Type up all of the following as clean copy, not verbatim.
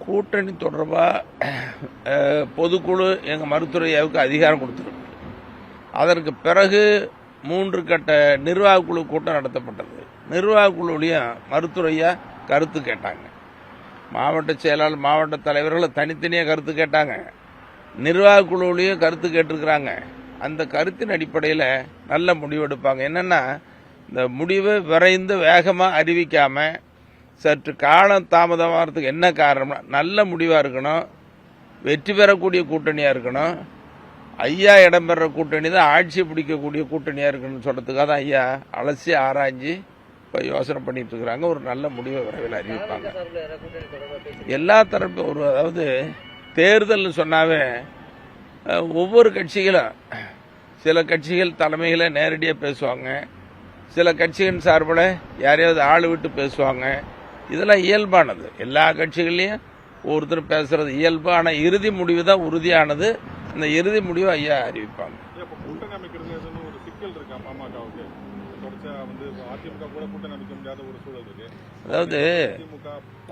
கூட்டணி தொடர்பாக பொதுக்குழு எங்கள் மருத்துவரையாவுக்கு அதிகாரம் கொடுத்துருக்கு. அதற்கு பிறகு 3 கட்ட நிர்வாக குழு கூட்டம் நடத்தப்பட்டது. நிர்வாக குழுவிலையும் மருத்துவரையா கருத்து கேட்டாங்க. மாவட்ட செயலாளர், மாவட்ட தலைவர்களை தனித்தனியாக கருத்து கேட்டாங்க. நிர்வாக குழுவிலையும் கருத்து கேட்டிருக்கிறாங்க. அந்த கருத்தின் அடிப்படையில் நல்ல முடிவெடுப்பாங்க. என்னென்னா, இந்த முடிவை விரைந்து வேகமாக அறிவிக்காமல் சற்று காலம் தாமதமாகிறதுக்கு என்ன காரணம்னா, நல்ல முடிவாக இருக்கணும், வெற்றி பெறக்கூடிய கூட்டணியாக இருக்கணும். ஐயா இடம்பெற கூட்டணி தான் ஆட்சி பிடிக்கக்கூடிய கூட்டணியாக இருக்கணும்னு சொல்கிறதுக்காக தான் ஐயா அலசி ஆராய்ஞ்சு இப்போ யோசனை பண்ணிட்டு இருக்கிறாங்க. ஒரு நல்ல முடிவை விரைவில் அறிவிப்பாங்க. எல்லா தரப்பு அதாவது தேர்தல்னு சொன்னாவே ஒவ்வொரு கட்சிகளும், சில கட்சிகள் தலைமைகளை நேரடியாக பேசுவாங்க, சில கட்சிகளின் சார்பில் யாரையாவது ஆள் விட்டு பேசுவாங்க. இதெல்லாம் இயல்பானது. எல்லா கட்சிகள்லையும் ஒவ்வொருத்தரும் பேசுறது இயல்பு. ஆனால் இறுதி முடிவு தான் உறுதியானது. இந்த இறுதி முடிவு ஐயா அறிவிப்பாங்க. அதாவது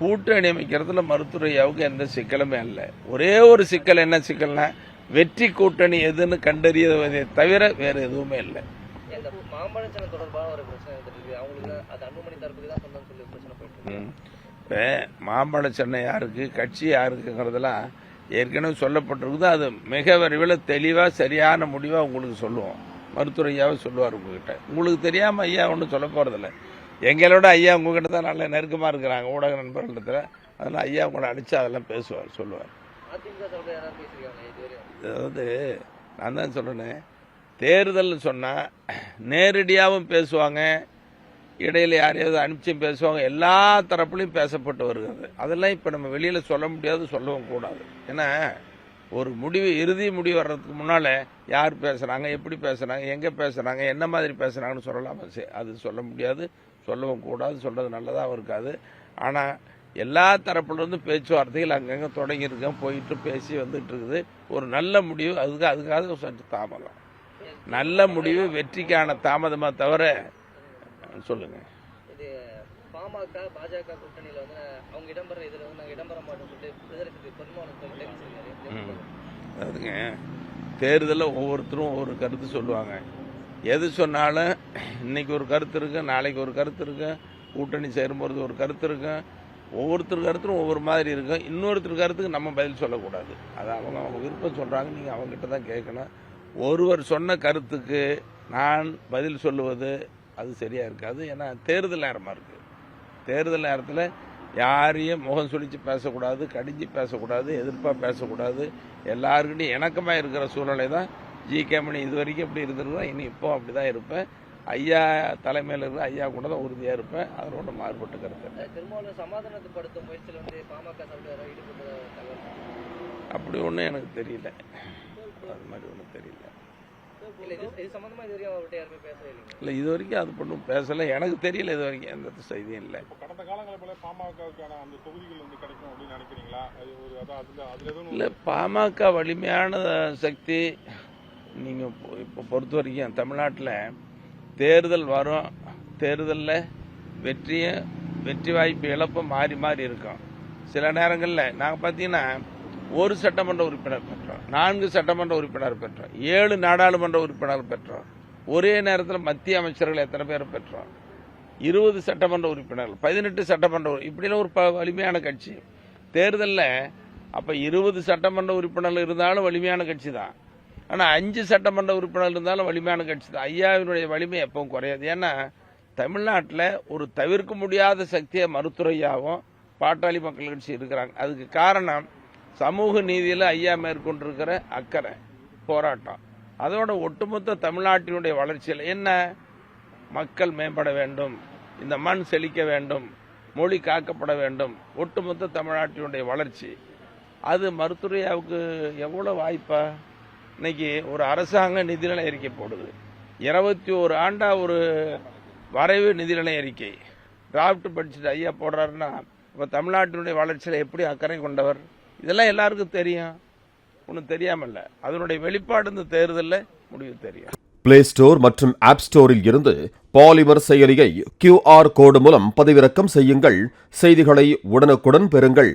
கூட்டணி அமைக்கிறதுல மருத்துவரையாவுக்கு எந்த சிக்கலுமே இல்லை. ஒரே ஒரு சிக்கல், என்ன சிக்கல்னா, வெற்றி கூட்டணி எதுன்னு கண்டறியதை தவிர வேற எதுவுமே இல்லை. இப்போ மாம்பழ சென்னை யாருக்கு, கட்சி யாருக்குங்கிறதெல்லாம் ஏற்கனவே சொல்லப்பட்டிருக்குது. அது மிக விரைவில் தெளிவாக சரியான முடிவாக உங்களுக்கு சொல்லுவோம். மருத்துவரையாவே சொல்லுவார் உங்ககிட்ட. உங்களுக்கு தெரியாமல் ஐயா ஒன்றும் சொல்ல போகிறதில்ல. எங்களோட ஐயா உங்ககிட்ட தான் நல்ல நெருக்கமாக இருக்கிறாங்க, ஊடக நண்பர்களிடத்தில். அதனால் ஐயா உங்களை அடித்து அதெல்லாம் பேசுவார், சொல்லுவார். அதாவது நான் தான் சொல்கிறேன், தேர்தல்னு சொன்னால் நேரடியாகவும் பேசுவாங்க, இடையில யாரையாவது அனுப்பிச்சும் பேசுவாங்க. எல்லா தரப்புலையும் பேசப்பட்டு வருகிறது. அதெல்லாம் இப்போ நம்ம வெளியில் சொல்ல முடியாது, சொல்லவும் கூடாது. ஏன்னா ஒரு முடிவு, இறுதி முடிவு வர்றதுக்கு முன்னால் யார் பேசுகிறாங்க, எப்படி பேசுகிறாங்க, எங்கே பேசுகிறாங்க, என்ன மாதிரி பேசுகிறாங்கன்னு சொல்லலாம். அது சொல்ல முடியாது, சொல்லவும் கூடாது. சொல்கிறது நல்லதாகவும் இருக்காது. ஆனால் எல்லா தரப்புலேருந்து பேச்சுவார்த்தைகள் அங்கங்கே தொடங்கியிருக்கேன், போயிட்டு பேசி வந்துட்டு இருக்குது. ஒரு நல்ல முடிவு அதுக்காக சற்று தாமதம். நல்ல முடிவு வெற்றிக்கான தாமதமாக தவிர சொல்லுங்க. இது பாமக பாஜக கூட்டணியில வந்து அவங்க இடம்பெற இதுல வந்து நாங்க இடம்பெற மாட்டோம் சொல்லிட்டு பெரும்பாலும் அதுங்க தேர்தலில் ஒவ்வொருத்தரும் ஒவ்வொரு கருத்து சொல்லுவாங்க. எது சொன்னாலும் இன்னைக்கு ஒரு கருத்து இருக்கு, நாளைக்கு ஒரு கருத்து இருக்கு, கூட்டணி சேரும்போது ஒரு கருத்து இருக்கு. ஒவ்வொருத்தர் கருத்தும் ஒவ்வொரு மாதிரி இருக்கும். இன்னொருத்தர் கருத்துக்கு நம்ம பதில் சொல்லக்கூடாது. அது அவங்க விருப்பம் சொல்றாங்க, நீங்க அவங்ககிட்ட தான் கேட்கணும். ஒருவர் சொன்ன கருத்துக்கு நான் பதில் சொல்லுவது அது சரியா இருக்காது. ஏன்னா தேர்தல் நேரமா இருக்கு. தேர்தல் நேரத்தில் யாரையும் முகம் சுழிச்சு பேசக்கூடாது, கடிஞ்சு பேசக்கூடாது, எதிர்ப்பாக பேசக்கூடாது. எல்லாருக்கிட்டையும் இணக்கமாக இருக்கிற சூழ்நிலை தான் ஜி.கே.மணி இது வரைக்கும் எப்படி இருந்திருக்கோம், இனி இப்போ அப்படி தான் இருப்பேன். ஐயா தலைமையில் இருக்கிற ஐயா கூட தான் உறுதியாக இருப்பேன். அதனோட மாறுபட்டு கருத்து சமாதானப்படுத்தும் முயற்சியில் வந்து பாமக அப்படி ஒன்றும் எனக்கு தெரியல. அது மாதிரி ஒன்றும் தெரியல. இல்லை, இது வரைக்கும் அது பண்ணும் பேசலை, எனக்கு தெரியல. இது வரைக்கும் எந்த செய்தியும் இல்லை. கடந்த காலங்களை போல பாமகவுக்கான அந்த தொகுதிகள் வந்து கிடைக்கும் அப்படின்னு நினைக்கிறீங்களா? இல்லை, பாமக வலிமையான சக்தி. நீங்கள் இப்போ பொறுத்த வரைக்கும் தமிழ்நாட்டில் தேர்தல் வரும், தேர்தலில் வெற்றி வாய்ப்பு இழப்பும் மாறி மாறி இருக்கும். சில நேரங்களில் நாங்கள் பார்த்தீங்கன்னா ஒரு சட்டமன்ற உறுப்பினர் பெற்றோம், 4 சட்டமன்ற உறுப்பினர் பெற்றோம், 7 நாடாளுமன்ற உறுப்பினர் பெற்றோம். ஒரே நேரத்தில் மத்திய அமைச்சர்கள் எத்தனை பேர் பெற்றோம்? 20 சட்டமன்ற உறுப்பினர்கள், 18 சட்டமன்ற, இப்படிலாம் ஒரு வலிமையான கட்சி. தேர்தலில் அப்போ 20 சட்டமன்ற உறுப்பினர்கள் இருந்தாலும் வலிமையான கட்சி தான். ஆனால் 5 சட்டமன்ற உறுப்பினர்கள் இருந்தாலும் வலிமையான கட்சி தான். ஐயாவினுடைய வலிமை எப்பவும் குறையாது. ஏன்னா தமிழ்நாட்டில் ஒரு தவிர்க்க முடியாத சக்தியை மருத்துவரையாவும் பாட்டாளி மக்கள் கட்சி இருக்கிறாங்க. அதுக்கு காரணம் சமூக நீதியில் ஐயா மேற்கொண்டிருக்கிற அக்கறை, போராட்டம். அதோட ஒட்டுமொத்த தமிழ்நாட்டினுடைய வளர்ச்சியில் என்ன, மக்கள் மேம்பட வேண்டும், இந்த மண் செழிக்க வேண்டும், மொழி காக்கப்பட வேண்டும், ஒட்டுமொத்த தமிழ்நாட்டினுடைய வளர்ச்சி. அது மருத்துவரையாவுக்கு எவ்வளோ வாய்ப்பா? இன்னைக்கு ஒரு அரசாங்க நிதிநிலை அறிக்கை போடுது, 21 ஆண்டா ஒரு வரைவு நிதிநிலை அறிக்கை டிராஃப்ட் படிச்சுட்டு ஐயா போடுறாருன்னா இப்போ தமிழ்நாட்டினுடைய வளர்ச்சியில் எப்படி அக்கறை கொண்டவர்? இதெல்லாம் எல்லாருக்கும் தெரியும், ஒன்றும் தெரியாமல்ல. அதனுடைய வெளிப்பாடு இந்த தேர்தலில் முடிவு தெரியும். பிளே ஸ்டோர் மற்றும் ஆப் ஸ்டோரில் இருந்து பாலிமர் செயலியை QR கோடு மூலம் பதிவிறக்கம் செய்யுங்கள். செய்திகளை உடனுக்குடன் பெறுங்கள்.